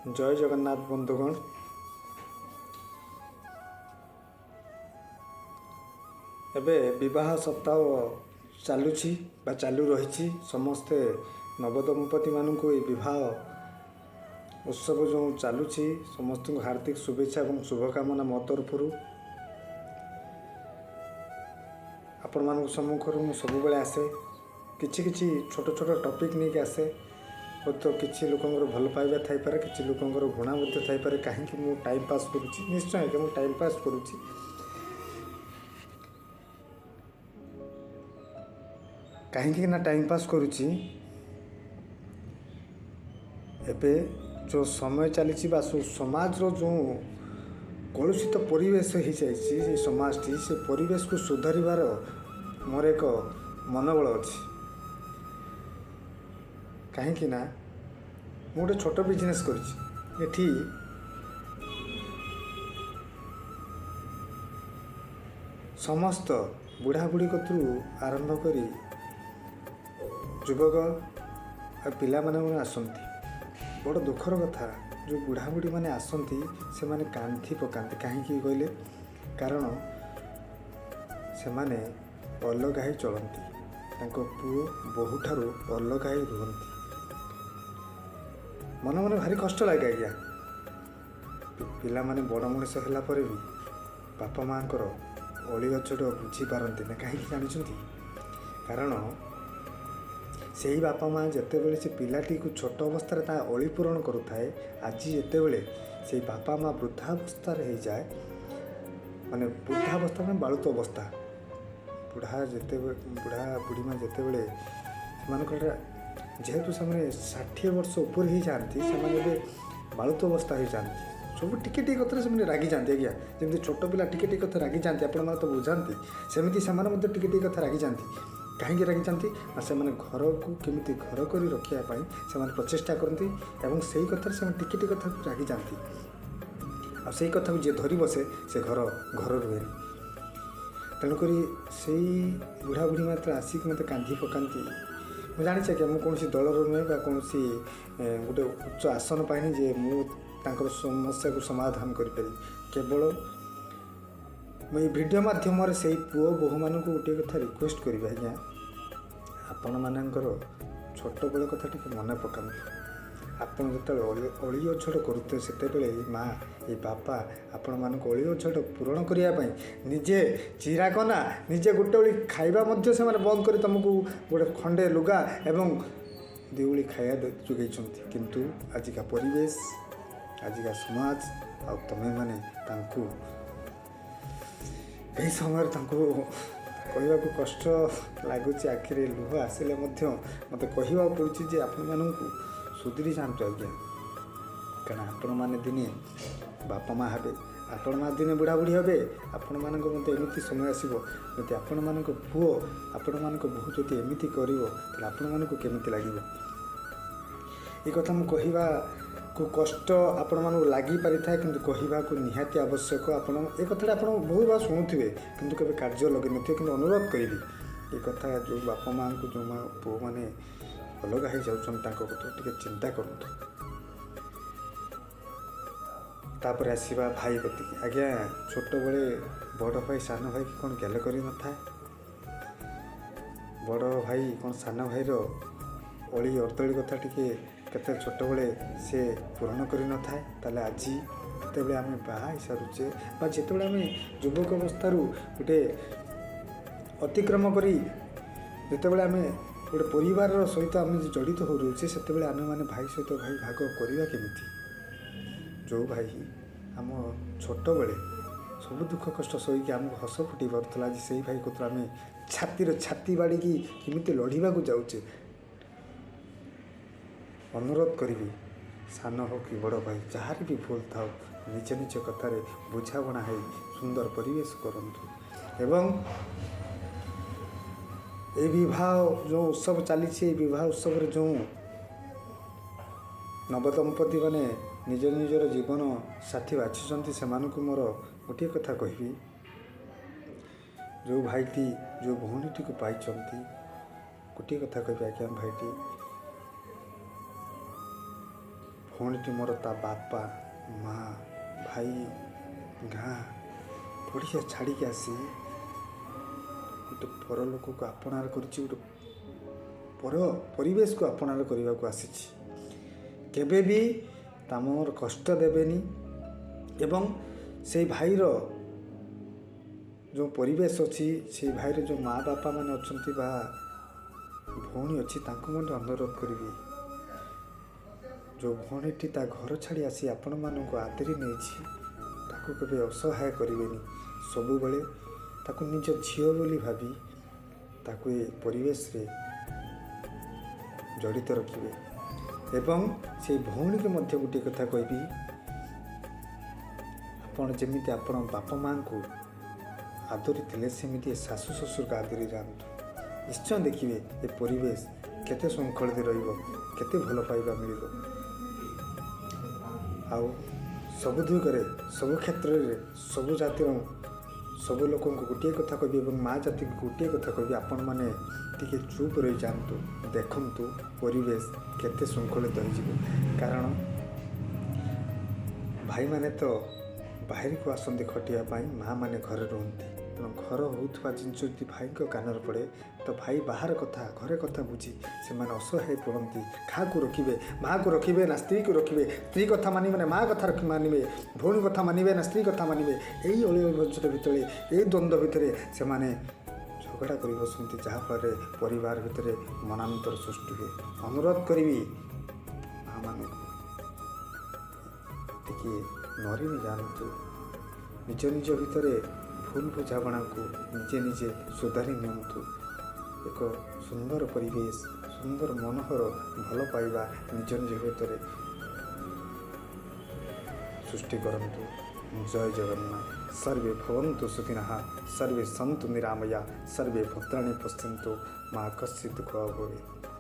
जय जगन्नाथ बंधुगण। एबे विवाह सप्ताह चलुछि बा चालू रही समस्ते नवदंपति मानक विवाह उत्सव जो चलुछि समस्त को हार्दिक शुभेच्छा और शुभकामना मो तरफ आपण मान सम्मुखर सब आसे किछि किछि छोट छोट टॉपिक नहीं आसे तो किसी लोकंर भल पाइबा थाईपे किसी लोकंर घृणा थाईपे कहीं मु टाइम पास करुच्ची निश्चय कि मुझे टाइम पास करुच्ची कहीं ना टाइम पास करुच्ची एबे जो समय चली समाज रो जो कलुषित परिवेश हो जाए समाजटी से परिवेश को सुधारिबार मोर एक मनोबल अच्छी कहीं ना गोटे छोट बिजनेस करी समस्त बुढ़ा बुढ़ी कतरू आरंभ कर युवक पिला माने आसंती बड़ दुखर कथा जो बुढ़ा बुढ़ी माने आसंती से माने कांथी पकाते कहीं कहले कारण से माने अलग ही चलती पुओ बहु ठारू अलग ही रुहती मन मन भारी कष्ट लगे आज्ञा पिला माने बड़ मनीष है भी बापा माँ अली गछट बुझी पारती ना कहीं जानते कारण से ही बापा माँ जिते से पिलाटी को छोट अवस्था अली पूरण करुए आज जिते से बापा माँ वृद्धावस्था हो जाए माने वृद्धावस्था में बालुत अवस्था बुढ़ा बुढ़ी माँ जिते से जेहेतु से 60 वर्ष ऊपर ही जाती से बालुत अवस्था हो जाती सब टिके टिके कथा से रागी जाती आज्ञा जमी छोट पिला टिके टिके कथा रागी जाती आपण मैंने तो बुझाती सेमती से टिके टिके कथा रागी जाती कहीं रागी जाती से घर को केमी घर कर रखापी से प्रचेषा करती और से कथार से टिके टिके कथा रागी जाती आई कथा को जी धर बसे से घर घर रुहे तेणुक से बुढ़ा बुढ़ी मात्र आसिक मत कांधी पकाती मुझे जानी कि मुझे दलर नुहे कौन गोटे उच्च आसन पाइनि जे मुझे समस्या को समाधान करें केवल मुझे वीडियो माध्यम से पुओ बोह मान गोटे कथा रिक्वेस्ट करी आज्ञा आपण मानकर छोट बेल कथा टी मन पका आपड़ जो अली अछड़ करुते से माँ ये बापा आपण मान अली अछड़ पूरण करने निजे चिराकना निजे गोटे ओली खाइबा से बंद कर तुमको गोटे खंडे लुगा एवं दिवली खाया जोगे किंतु आजिका परिवेश आजिका समाज आ तमें माने तांकु यही समय कहवा कष्ट लगुच आखिरे लुह आसिले मत कहवा पड़ुछि जे आपण मानू सुधरी जातु आज्ञा कारण आपण मैंने दिने बापा माँ हे आपण माँ दिने बुढ़ा बुढ़ी हे आपण मान एमती समय आसो जब आपण मान पुओ आपण मान बोहू जब एमती कर आपण मानक केमी लगे ये कथा मुझे कहवा को कष्ट आपण मानक लगी पारि था कि कहवा को निहाती आवश्यक आपण ये कथा आप बहुत बार शुणुवे कि केवे कार्य लगे थे कि अनुरोध करी ये कथा जो बापा माँ को जो पुओ मैंने अलग हो जाते चिंता करूँ तापर आसवा भाई कति आज्ञा छोट बड़े बड़ भाई सान भाई की कौन गेल कर न था बड़ भाई कौन सान भाई अली अर्दली कथा टी केते छोट बड़े से पूरण कर न था आज जिते आम बाहा सारूचे जिते आम युवक अवस्था गोटे अतिक्रम करी जिते आम गोटे परिवार सहित आम जड़ित हो रोचे से आम मैंने भाई सहित भाई भाग करवा केमी जो भाई आम छोट बेले सब दुख कष्ट सहीकि आमको हस फुटी पारा आज से भाई को आम छाती बाड़ी किमिति लड़वा जाऊे अनुरोध करी सान हो कि बड़ भाई जार भी भूल था निज निज कथार बुझाणा है सुंदर परिवेश करंतु एवं ये विवाह जो उत्सव चली विवाह उत्सव जो नवदंपति माने निज निजर जीवन साथी बाछुंट से मोर गोटे कथा कहबी जो भाईटी जो भौणीटी को पाई गोटे कथा कह आज्ञा भाईटी ଭଉଣୀଟି ମୋର ତା ବାପା ମା ଭାଇ ଗାଁ ପଡ଼ିଆ ଛାଡ଼ିକି ଆସି ଗୋଟେ ପର ଲୋକକୁ ଆପଣାର କରିଛି, ଗୋଟେ ପର ପରିବେଶକୁ ଆପଣାର କରିବାକୁ ଆସିଛି। କେବେ ବି ତମର କଷ୍ଟ ଦେବେନି ଏବଂ ସେଇ ଭାଇର ଯେଉଁ ପରିବେଶ ଅଛି, ସେଇ ଭାଇର ଯେଉଁ ମା ବାପା ମାନେ ଅଛନ୍ତି ବା ଭଉଣୀ ଅଛି, ତାଙ୍କୁ ମଧ୍ୟ ଅନୁରୋଧ କରିବି, ଯେଉଁ ଭଉଣୀଟି ତା ଘର ଛାଡ଼ି ଆସି ଆପଣମାନଙ୍କୁ ଆଦରି ନେଇଛି ତାକୁ କେବେ ଅସହାୟ କରିବେନି। ସବୁବେଳେ ତାକୁ ନିଜ ଝିଅ ବୋଲି ଭାବି ତାକୁ ଏ ପରିବେଶରେ ଜଡ଼ିତ ରଖିବେ। ଏବଂ ସେଇ ଭଉଣୀକୁ ମଧ୍ୟ ଗୋଟିଏ କଥା କହିବି, ଆପଣ ଯେମିତି ଆପଣ ବାପା ମାଆଙ୍କୁ ଆଦରି ଥିଲେ ସେମିତି ଶାଶୁ ଶ୍ୱଶୁରକୁ ଆଦରି ଯାଆନ୍ତୁ। ନିଶ୍ଚୟ ଦେଖିବେ ଏ ପରିବେଶ କେତେ ଶୃଙ୍ଖଳିତ ରହିବ, କେତେ ଭଲ ପାଇବା ମିଳିବ। ଆଉ ସବୁ ଦିଗରେ, ସବୁ କ୍ଷେତ୍ରରେ, ସବୁ ଜାତିର ସବୁ ଲୋକଙ୍କୁ ଗୋଟିଏ କଥା କହିବି ଏବଂ ମା ଜାତିକୁ ଗୋଟିଏ କଥା କହିବି, ଆପଣମାନେ ଟିକେ ଚୁପ୍ ରହିଯାଆନ୍ତୁ, ଦେଖନ୍ତୁ ପରିବେଶ କେତେ ଶୃଙ୍ଖଳିତ ହୋଇଯିବ। କାରଣ ଭାଇମାନେ ତ ବାହାରକୁ ଆସନ୍ତି ଖଟିବା ପାଇଁ, ମାଆ ମାନେ ଘରେ ରୁହନ୍ତି। ତେଣୁ ଘର ହେଉଥିବା ଜିନିଷ ଯଦି ଭାଇଙ୍କ କାନରେ ପଡ଼େ ତ ଭାଇ ବାହାର କଥା, ଘରେ କଥା ବୁଝି ସେମାନେ ଅସହାୟ ପଡ଼ନ୍ତି। କାହାକୁ ରଖିବେ? ମାଆକୁ ରଖିବେ ନା ସ୍ତ୍ରୀକୁ ରଖିବେ? ସ୍ତ୍ରୀ କଥା ମାନିବେ ନା ମାଆ କଥା ମାନିବେ? ଭଉଣୀ କଥା ମାନିବେ ନା ସ୍ତ୍ରୀ କଥା ମାନିବେ? ଏଇ ଅଳିବଞ୍ଚର ଭିତରେ, ଏଇ ଦ୍ୱନ୍ଦ୍ୱ ଭିତରେ ସେମାନେ ଝଗଡ଼ା କରି ବସନ୍ତି, ଯାହାଫଳରେ ପରିବାର ଭିତରେ ମନାନ୍ତର ସୃଷ୍ଟି ହୁଏ। ଅନୁରୋଧ କରିବି ମାଆମାନଙ୍କୁ ଟିକିଏ ନରିମି ଯାଆନ୍ତୁ, ନିଜ ନିଜ ଭିତରେ ଭୁଲ ବୁଝାମଣାକୁ ନିଜେ ସୁଧାରି ନିଅନ୍ତୁ। ଏକ ସୁନ୍ଦର ପରିବେଶ, ସୁନ୍ଦର ମନୋହର ଭଲ ପାଇବା ନିଜ ଭିତରେ ସୃଷ୍ଟି କରନ୍ତୁ। ଜୟ ଜଗନ୍ନାଥ। सर्वे भवन्तु सुखिनः, सर्वे सन्तु निरामया, सर्वे भद्राणि पश्यन्तु, मा कश्चित् दुःखः भवेत्।